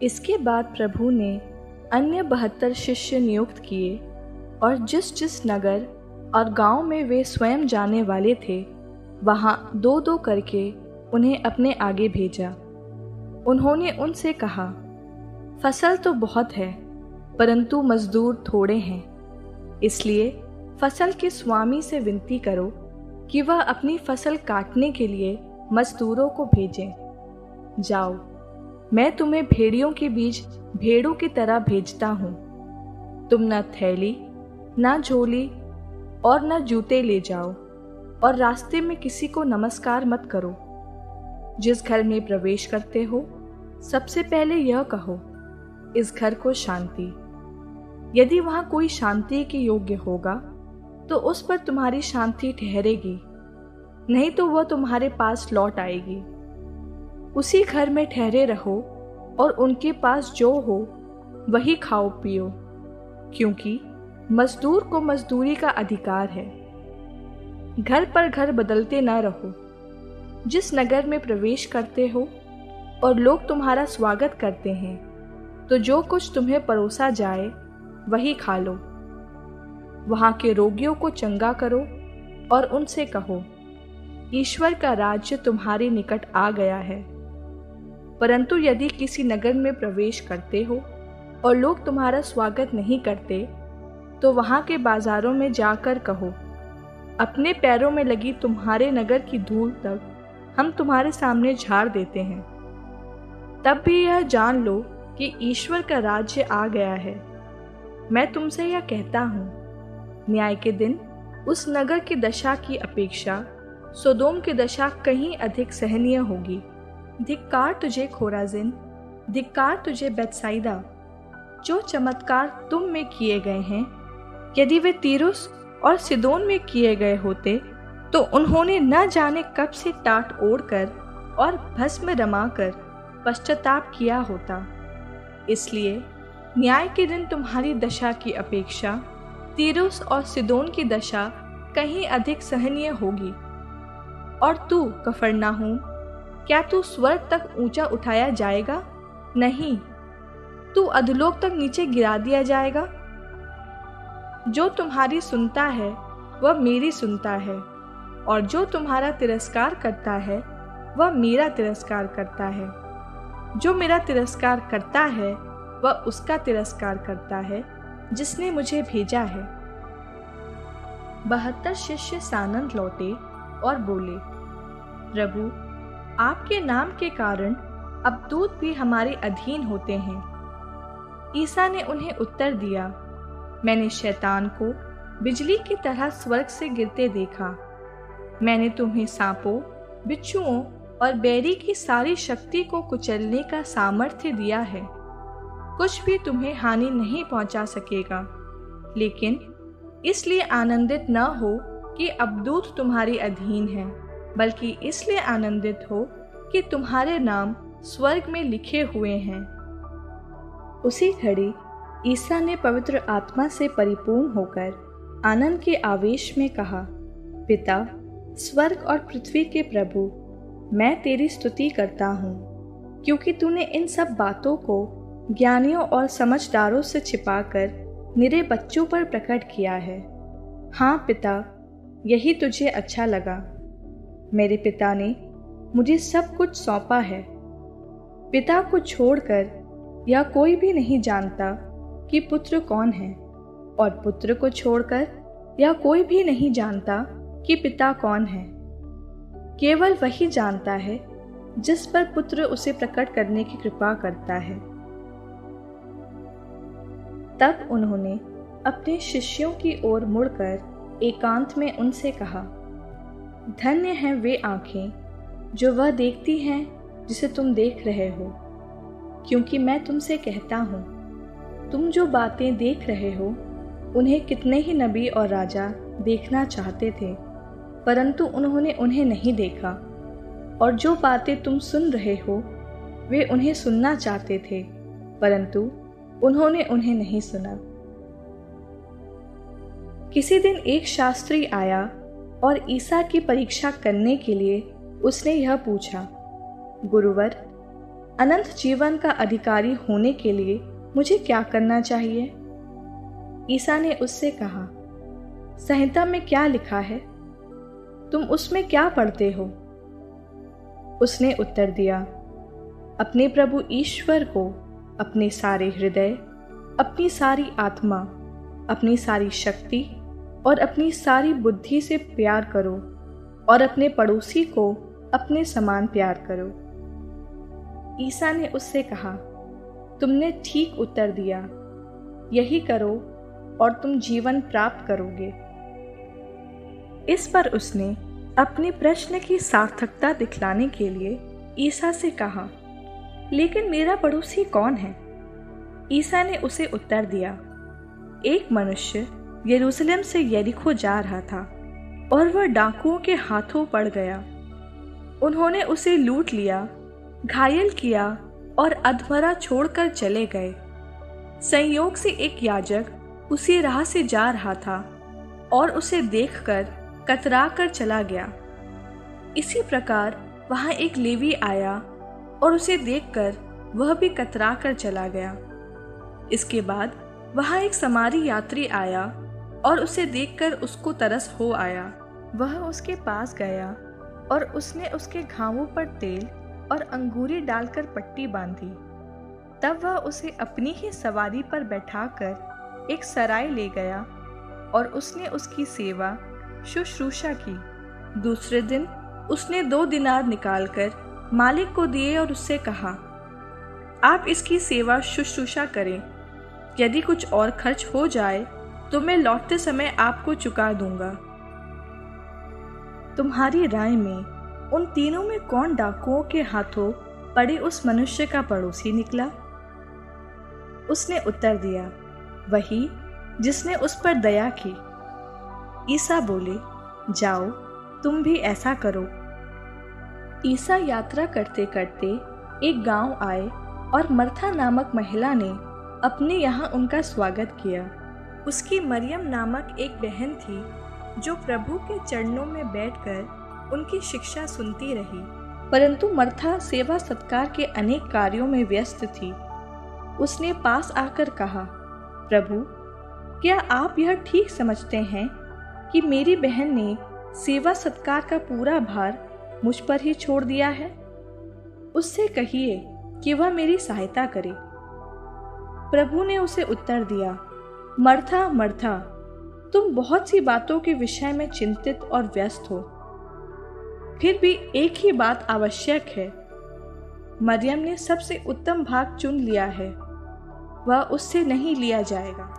इसके बाद प्रभु ने अन्य 72 शिष्य नियुक्त किए और जिस जिस नगर और गांव में वे स्वयं जाने वाले थे वहां दो दो करके उन्हें अपने आगे भेजा। उन्होंने उनसे कहा, फसल तो बहुत है परंतु मजदूर थोड़े हैं। इसलिए फसल के स्वामी से विनती करो कि वह अपनी फसल काटने के लिए मजदूरों को भेजें। जाओ, मैं तुम्हें भेड़ियों के बीच भेड़ों की तरह भेजता हूँ। तुम न थैली, न झोली और न जूते ले जाओ और रास्ते में किसी को नमस्कार मत करो। जिस घर में प्रवेश करते हो सबसे पहले यह कहो, इस घर को शांति। यदि वहां कोई शांति के योग्य होगा तो उस पर तुम्हारी शांति ठहरेगी, नहीं तो वह तुम्हारे पास लौट आएगी। उसी घर में ठहरे रहो और उनके पास जो हो वही खाओ पियो, क्योंकि मजदूर को मजदूरी का अधिकार है। घर पर घर बदलते न रहो। जिस नगर में प्रवेश करते हो और लोग तुम्हारा स्वागत करते हैं तो जो कुछ तुम्हें परोसा जाए वही खा लो। वहां के रोगियों को चंगा करो और उनसे कहो, ईश्वर का राज्य तुम्हारे निकट आ गया है। परंतु यदि किसी नगर में प्रवेश करते हो और लोग तुम्हारा स्वागत नहीं करते तो वहां के बाजारों में जाकर कहो, अपने पैरों में लगी तुम्हारे नगर की धूल तक हम तुम्हारे सामने झाड़ देते हैं। तब भी यह जान लो कि ईश्वर का राज्य आ गया है। मैं तुमसे यह कहता हूँ, न्याय के दिन उस नगर की दशा की अपेक्षा सोदोम की दशा कहीं अधिक सहनीय होगी। धिक्कार तुझे खोराजिन, धिक्कार तुझे बेतसाइदा। जो चमत्कार तुम में किए गए हैं, यदि वे तीरुस और सिदोन में किए गए होते तो उन्होंने न जाने कब से टाट ओढ़कर और भस्म रमाकर पश्चाताप किया होता। इसलिए न्याय के दिन तुम्हारी दशा की अपेक्षा तीरुस और सिदोन की दशा कहीं अधिक सहनीय होगी। और तू कफरनाहूम, क्या तू स्वर्ग तक ऊंचा उठाया जाएगा? नहीं, तू अधोलोक तक नीचे गिरा दिया जाएगा। जो तुम्हारी सुनता है वह मेरी सुनता है, और जो तुम्हारा तिरस्कार करता है वह मेरा तिरस्कार करता है। जो मेरा तिरस्कार करता है वह उसका तिरस्कार करता है जिसने मुझे भेजा है। 72 शिष्य सानंद लौटे और बोले, प्रभु, आपके नाम के कारण अब दूत भी हमारे अधीन होते हैं। ईसा ने उन्हें उत्तर दिया, मैंने शैतान को बिजली की तरह स्वर्ग से गिरते देखा। मैंने तुम्हें सांपों, बिच्छुओं और बैरी की सारी शक्ति को कुचलने का सामर्थ्य दिया है। कुछ भी तुम्हें हानि नहीं पहुंचा सकेगा। लेकिन इसलिए आनंदित न हो कि अब दूत तुम्हारे अधीन है, बल्कि इसलिए आनंदित हो कि तुम्हारे नाम स्वर्ग में लिखे हुए हैं। उसी घड़ी ईसा ने पवित्र आत्मा से परिपूर्ण होकर आनंद के आवेश में कहा, पिता, स्वर्ग और पृथ्वी के प्रभु, मैं तेरी स्तुति करता हूँ, क्योंकि तूने इन सब बातों को ज्ञानियों और समझदारों से छिपाकर निरे बच्चों पर प्रकट किया है। हाँ पिता, यही तुझे अच्छा लगा। मेरे पिता ने मुझे सब कुछ सौंपा है। पिता को छोड़कर यह कोई भी नहीं जानता कि पुत्र कौन है, और पुत्र को छोड़कर यह कोई भी नहीं जानता कि पिता कौन है। केवल वही जानता है जिस पर पुत्र उसे प्रकट करने की कृपा करता है। तब उन्होंने अपने शिष्यों की ओर मुड़कर एकांत में उनसे कहा, धन्य हैं वे आंखें जो वह देखती हैं जिसे तुम देख रहे हो, क्योंकि मैं तुमसे कहता हूँ, तुम जो बातें देख रहे हो उन्हें कितने ही नबी और राजा देखना चाहते थे, परंतु उन्होंने उन्हें नहीं देखा। और जो बातें तुम सुन रहे हो वे उन्हें सुनना चाहते थे, परंतु उन्होंने उन्हें नहीं सुना। किसी दिन एक शास्त्री आया और ईसा की परीक्षा करने के लिए उसने यह पूछा, गुरुवर, अनंत जीवन का अधिकारी होने के लिए मुझे क्या करना चाहिए? ईसा ने उससे कहा, संहिता में क्या लिखा है? तुम उसमें क्या पढ़ते हो? उसने उत्तर दिया, अपने प्रभु ईश्वर को अपने सारे हृदय, अपनी सारी आत्मा, अपनी सारी शक्ति और अपनी सारी बुद्धि से प्यार करो और अपने पड़ोसी को अपने समान प्यार करो। ईसा ने उससे कहा, तुमने ठीक उत्तर दिया, यही करो और तुम जीवन प्राप्त करोगे। इस पर उसने अपने प्रश्न की सार्थकता दिखलाने के लिए ईसा से कहा, लेकिन मेरा पड़ोसी कौन है? ईसा ने उसे उत्तर दिया, एक मनुष्य यरूशलेम से यरीको जा रहा था और वह डाकुओं के हाथों पड़ गया। उन्होंने उसे लूट लिया, घायल किया और अधमरा छोड़कर चले गए। संयोग से एक याजक उसी राह से जा रहा था और उसे देखकर कतरा कर चला गया। इसी प्रकार वहां एक लेवी आया और उसे देखकर वह भी कतरा कर चला गया। इसके बाद वहां एक समारी यात्री आया और उसे देखकर उसको तरस हो आया। वह उसके पास गया और उसने उसके घावों पर तेल और अंगूरी डालकर पट्टी बांधी। तब वह उसे अपनी ही सवारी पर बैठाकर एक सराय ले गया और उसने उसकी सेवा शुश्रूषा की। दूसरे दिन उसने 2 दिनार निकालकर मालिक को दिए और उससे कहा, आप इसकी सेवा शुश्रूषा करें। यदि कुछ और खर्च हो जाए तो मैं लौटते समय आपको चुका दूंगा। तुम्हारी राय में उन तीनों में कौन डाकुओं के हाथों पड़े उस मनुष्य का पड़ोसी निकला? उसने उत्तर दिया, वही जिसने उस पर दया की। ईसा बोले, जाओ तुम भी ऐसा करो। ईसा यात्रा करते करते एक गांव आए और मर्था नामक महिला ने अपने यहाँ उनका स्वागत किया। उसकी मरियम नामक एक बहन थी जो प्रभु के चरणों में बैठकर उनकी शिक्षा सुनती रही। परंतु मर्था सेवा सत्कार के अनेक कार्यों में व्यस्त थी। उसने पास आकर कहा, प्रभु, क्या आप यह ठीक समझते हैं कि मेरी बहन ने सेवा सत्कार का पूरा भार मुझ पर ही छोड़ दिया है? उससे कहिए कि वह मेरी सहायता करे। प्रभु ने उसे उत्तर दिया, मर्था मर्था, तुम बहुत सी बातों के विषय में चिंतित और व्यस्त हो, फिर भी एक ही बात आवश्यक है। मरियम ने सबसे उत्तम भाग चुन लिया है, वह उससे नहीं लिया जाएगा।